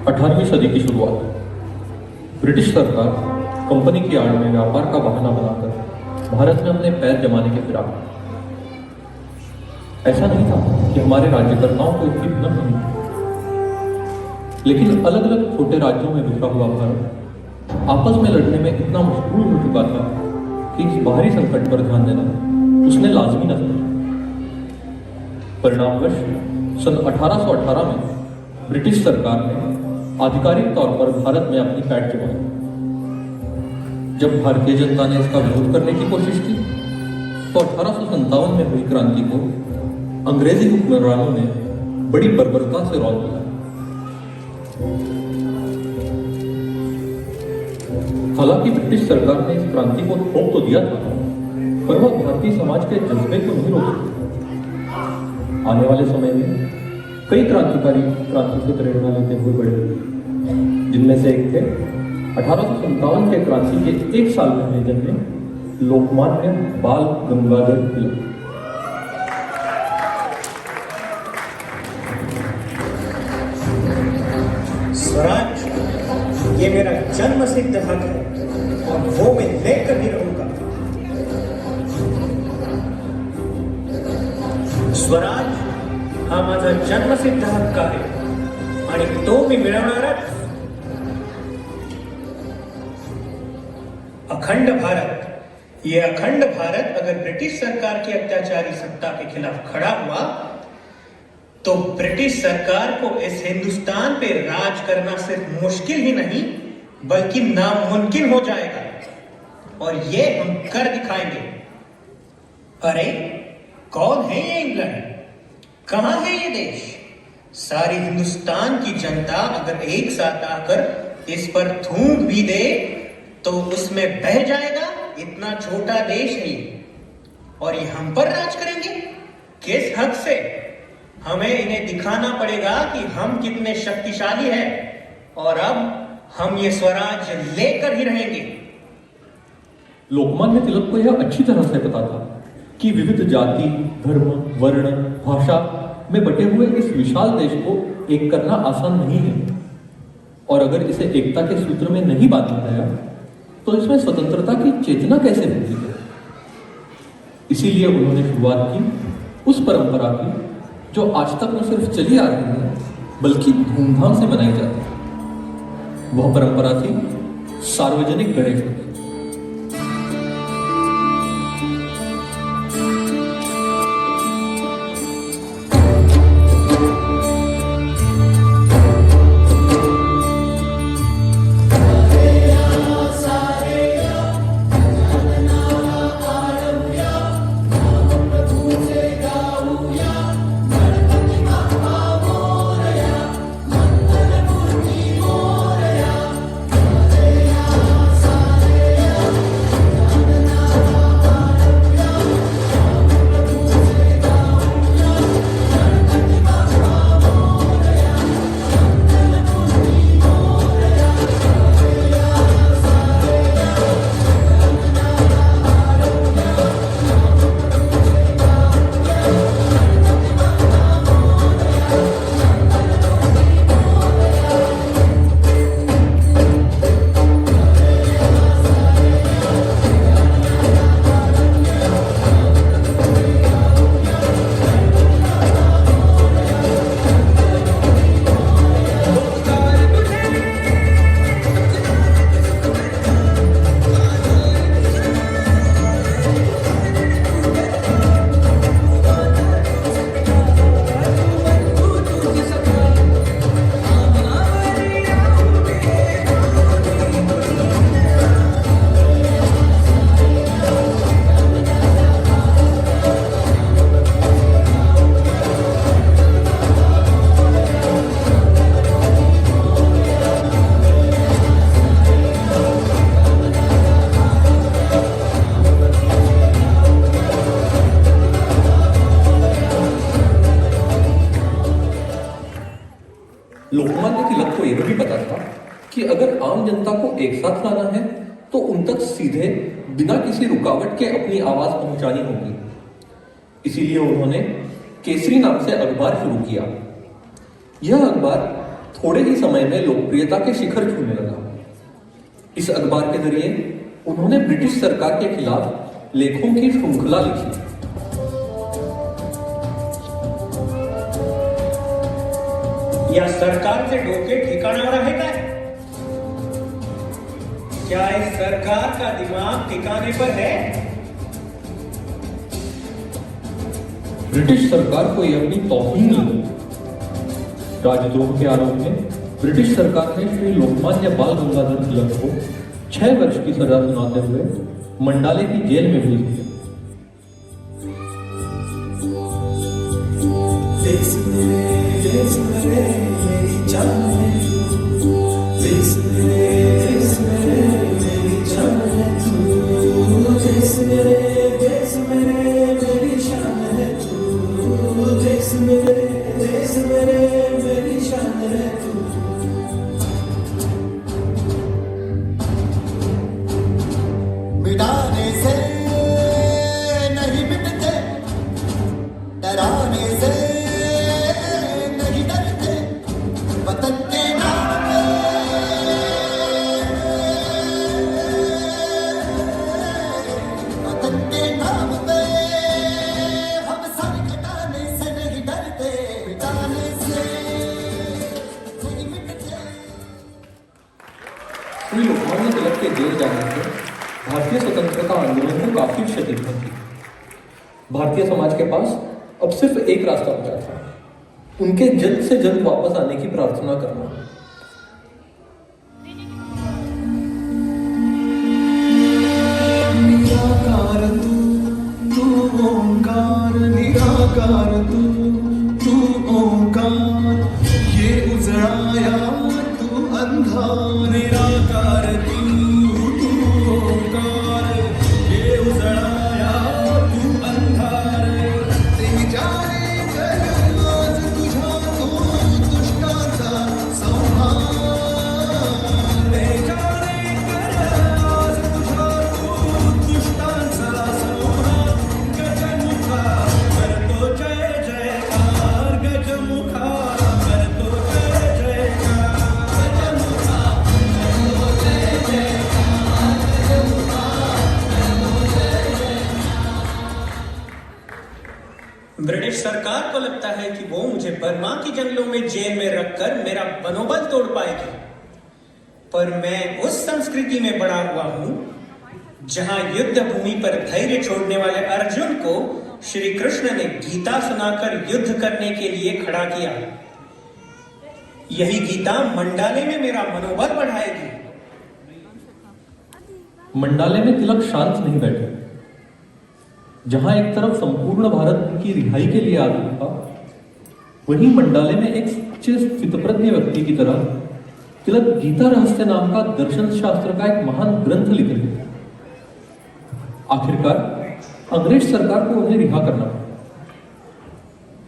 18वीं सदी की शुरुआत। ब्रिटिश सरकार कंपनी की आड़ में व्यापार का बहाना बनाकर भारत में अपने पैर जमाने के फिराक में। ऐसा नहीं था कि हमारे राज्यकर्ताओं को इसकी भनक नहीं थी, लेकिन अलग अलग छोटे राज्यों में बिखरा हुआ भारत आपस में लड़ने में इतना मशगूल हो चुका था कि इस बाहरी संकट पर ध्यान देना उसने लाजमी न समझा। परिणामवश सन 1818 में ब्रिटिश सरकार ने आधिकारिक तौर पर भारत में अपनी पैठ जमाई। जब भारतीय जनता ने इसका विरोध करने की कोशिश की तो 1857 में हुई क्रांति को अंग्रेजी हुक्मरानों ने बड़ी बर्बरता से रौंद दिया। हालांकि ब्रिटिश सरकार ने इस क्रांति को थोप तो दिया था, पर वह भारतीय समाज के जज्बे को नहीं रोक सकी। आने वाले समय में कई क्रांतिकारी क्रांति से प्रेरणा लेते हुए बड़े हुए, जिनमें से एक थे 1857 के क्रांति के एक साल पहले जन्मे लोकमान्य बाल गंगाधर तिलक। स्वराज ये मेरा जन्म सिद्ध हक है और वो मैं लेकर ही रहूंगा। स्वराज हा माझा जन्मसिद्ध हक्क आहे आणि तो मी मिळवणारच। अखंड भारत, ये अखंड भारत अगर ब्रिटिश सरकार की अत्याचारी सत्ता के खिलाफ खड़ा हुआ तो ब्रिटिश सरकार को इस हिंदुस्तान पे राज करना सिर्फ मुश्किल ही नहीं बल्कि नामुमकिन हो जाएगा, और ये हम कर दिखाएंगे। अरे कौन है ये इंग्लैंड, कहां है ये देश? सारी हिंदुस्तान की जनता अगर एक साथ आकर इस पर थूक भी दे तो उसमें बह जाएगा। इतना छोटा देश है ये, और ये हम पर राज करेंगे किस हद से? हमें इन्हें दिखाना पड़ेगा कि हम कितने शक्तिशाली हैं, और अब हम ये स्वराज लेकर ही रहेंगे। लोकमान्य तिलक को यह अच्छी तरह से पता था कि विविध जाति, धर्म, वर्ण, भाषा में बटे हुए इस विशाल देश को एक करना आसान नहीं है, और अगर इसे एकता के सूत्र में नहीं बांधा गया तो इसमें स्वतंत्रता की चेतना कैसे होती है। इसीलिए उन्होंने शुरुआत की उस परंपरा की जो आज तक न सिर्फ चली आ रही है बल्कि धूमधाम से मनाई जाती है। वह परंपरा थी सार्वजनिक गणेश उत्सव। लोकमान्य तिलक को यह भी पता था कि अगर आम जनता को एक साथ लाना है तो उन तक सीधे बिना किसी रुकावट के अपनी आवाज पहुंचानी होगी। इसीलिए उन्होंने केसरी नाम से अखबार शुरू किया। यह अखबार थोड़े ही समय में लोकप्रियता के शिखर छूने लगा। इस अखबार के जरिए उन्होंने ब्रिटिश सरकार के खिलाफ लेखों की श्रृंखला लिखी। या सरकार से डोके ठिकाना रहेगा? क्या इस सरकार का दिमाग ठिकाने पर है? ब्रिटिश सरकार को यह अपनी तौहीन लगी। राजद्रोह के आरोप में ब्रिटिश सरकार ने श्री लोकमान्य बाल गंगाधर तिलक को 6 वर्ष की सजा सुनाते हुए मंडाले की जेल में भेज दिया। मिटाने से नहीं मिटते, डराने से नहीं डरते, वतन के नाम पे, वतन के नाम पे हम सर कटाने से नहीं डरते, मिटाने से नहीं मिटते। श्री लोकमान्य तिलक के जेल जाने से भारतीय स्वतंत्रता आंदोलन को काफी क्षति पहुंची। भारतीय समाज के पास अब सिर्फ एक रास्ता बचा था, उनके जल्द से जल्द वापस आने की प्रार्थना करना। निराकार तू ओंकार, निराकार तू ओंकार, ये उजड़ाया तू अंधार, निराकार तू ओंकार, ये उजड़ाया तू अंधार, ते जाने कर आज तुझा तो दुष्टाचा संहार, ते जाने कर आज तुझा तो दुष्टाचा संहार, गजमुखा करतो जय जयकार, गजमुखा करतो जय जयकार, गजमुखा करतो जय जयकार, गजमुखा करतो जय जयकार। ब्रिटिश सरकार को लगता है कि वो मुझे बर्मा की जंगलों में जेल में रखकर मेरा मनोबल तोड़ पाएगी, पर मैं उस संस्कृति में बड़ा हुआ हूं जहां युद्ध भूमि पर धैर्य छोड़ने वाले अर्जुन को श्री कृष्ण ने गीता सुनाकर युद्ध करने के लिए खड़ा किया। यही गीता मंडाले में मेरा मनोबल बढ़ाएगी। मंडाले में तिलक शांत नहीं बैठे। जहां एक तरफ संपूर्ण भारत की रिहाई के लिए आतुर था, वहीं मंडाले में एक सच्चे स्थितप्रज्ञ व्यक्ति की तरह तिलक गीता रहस्य नाम का दर्शन शास्त्र का एक महान ग्रंथ लिख रहे थे। आखिरकार अंग्रेज सरकार को उन्हें रिहा करना पड़ा।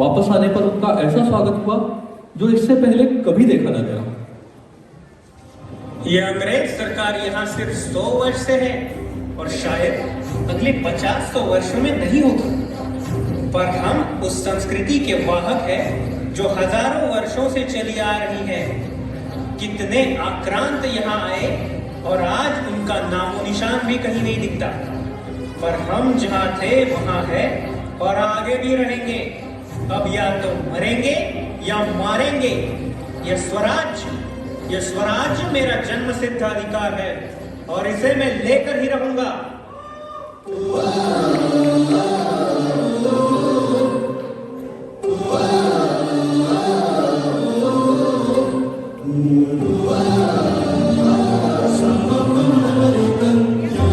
वापस आने पर उनका ऐसा स्वागत हुआ जो इससे पहले कभी देखा न गया। यह अंग्रेज सरकार यहाँ सिर्फ 100 वर्ष से है और शायद अगले 50-100 वर्षों में नहीं होगी, पर हम उस संस्कृति के वाहक हैं जो हजारों वर्षों से चली आ रही है। कितने आक्रांत यहाँ आए और आज उनका नामो निशान भी कहीं नहीं दिखता, पर हम जहाँ थे वहाँ है और आगे भी रहेंगे। अब या तो मरेंगे या मारेंगे। यह स्वराज्य मेरा जन्मसिद्ध अधिकार है और इसे मैं लेकर ही रहूंगा।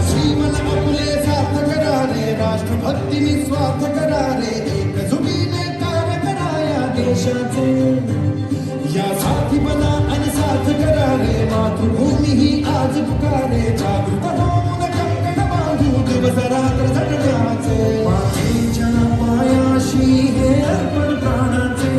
श्रीमन आपले साथ करारे, राष्ट्रभक्ती निस्वार्थ करारे, एकजुटीने कार्य कराया देशाचे, या साथी बना आणि साथ करारे, मातृभूमी ही आज पुकारे, जागृत होऊन कंकण बांधू दिवस रात्र झटकाचे, मातीच्या पायाशी हे अर्पण प्राणाचे,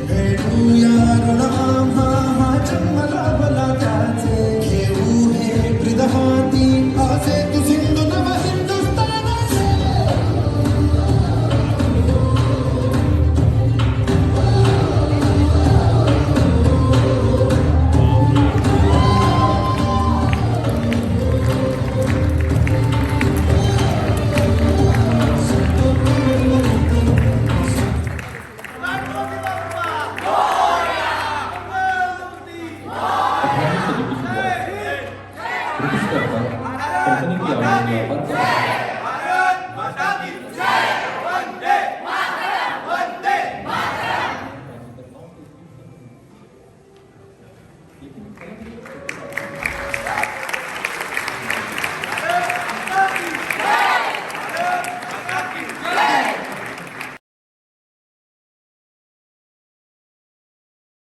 भेटूया रण आम्हा हा जन्म लाभला त्याचे, घेऊ हे ब्रिद हाती आसे तू सिंधू नव हिंदुस्थानाचे. समय पर लेकिन